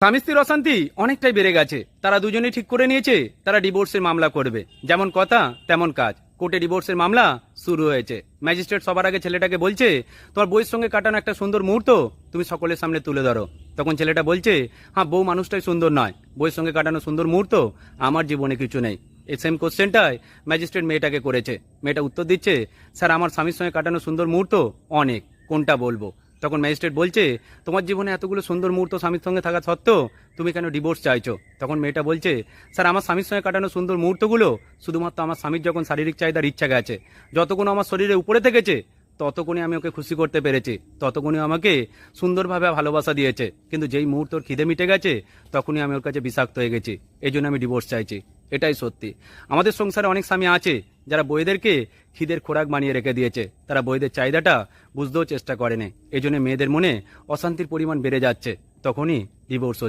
স্বামী স্ত্রীর অশান্তি অনেকটাই বেড়ে গেছে। তারা দুজনেই ঠিক করে নিয়েছে তারা ডিভোর্সের মামলা করবে। যেমন কথা তেমন কাজ। কোর্টে ডিভোর্সের মামলা শুরু হয়েছে। ম্যাজিস্ট্রেট সবার আগে ছেলেটাকে বলছে, তোমার বউয়ের সঙ্গে কাটানো একটা সুন্দর মুহূর্ত তুমি সকলের সামনে তুলে ধরো। তখন ছেলেটা বলছে, হ্যাঁ, বউ মানুষটাই সুন্দর নয়, বউয়ের সঙ্গে কাটানো সুন্দর মুহূর্ত আমার জীবনে কিছু নেই। এই সেম কোশ্চেনটাই ম্যাজিস্ট্রেট মেয়েটাকে করেছে। মেয়েটা উত্তর দিচ্ছে, স্যার, আমার স্বামীর সঙ্গে কাটানো সুন্দর মুহূর্ত অনেক, কোনটা বলবো? তখন ম্যাজিস্ট্রেট বলছে, তোমার জীবনে এতগুলো সুন্দর মুহূর্ত স্বামীর সঙ্গে থাকা সত্ত্বেও তুমি কেন ডিভোর্স চাইছো? তখন মেয়েটা বলছে, স্যার, আমার স্বামীর সঙ্গে কাটানো সুন্দর মুহূর্তগুলো শুধুমাত্র আমার স্বামীর যখন শারীরিক চাহিদার ইচ্ছা গেছে, যতক্ষণ আমার শরীরে উপরে থেকেছে ততক্ষণই আমি ওকে খুশি করতে পেরেছি, ততক্ষণই আমাকে সুন্দরভাবে ভালোবাসা দিয়েছে। কিন্তু যেই মুহূর্ত ওর খিদে মিটে গেছে তখনই আমি ওর কাছে বিষাক্ত হয়ে গেছি। এই জন্য আমি ডিভোর্স চাইছি। এটাই সত্যি। আমাদের সংসারে অনেক স্বামী আছে যারা বউদেরকে খিদের খোরাক বানিয়ে রেখে দিয়েছে। তারা বউদের চাহিদাটা বুঝতেও চেষ্টা করেনি। এই জন্য মেয়েদের মনে অশান্তির পরিমাণ বেড়ে যাচ্ছে, তখনই ডিভোর্স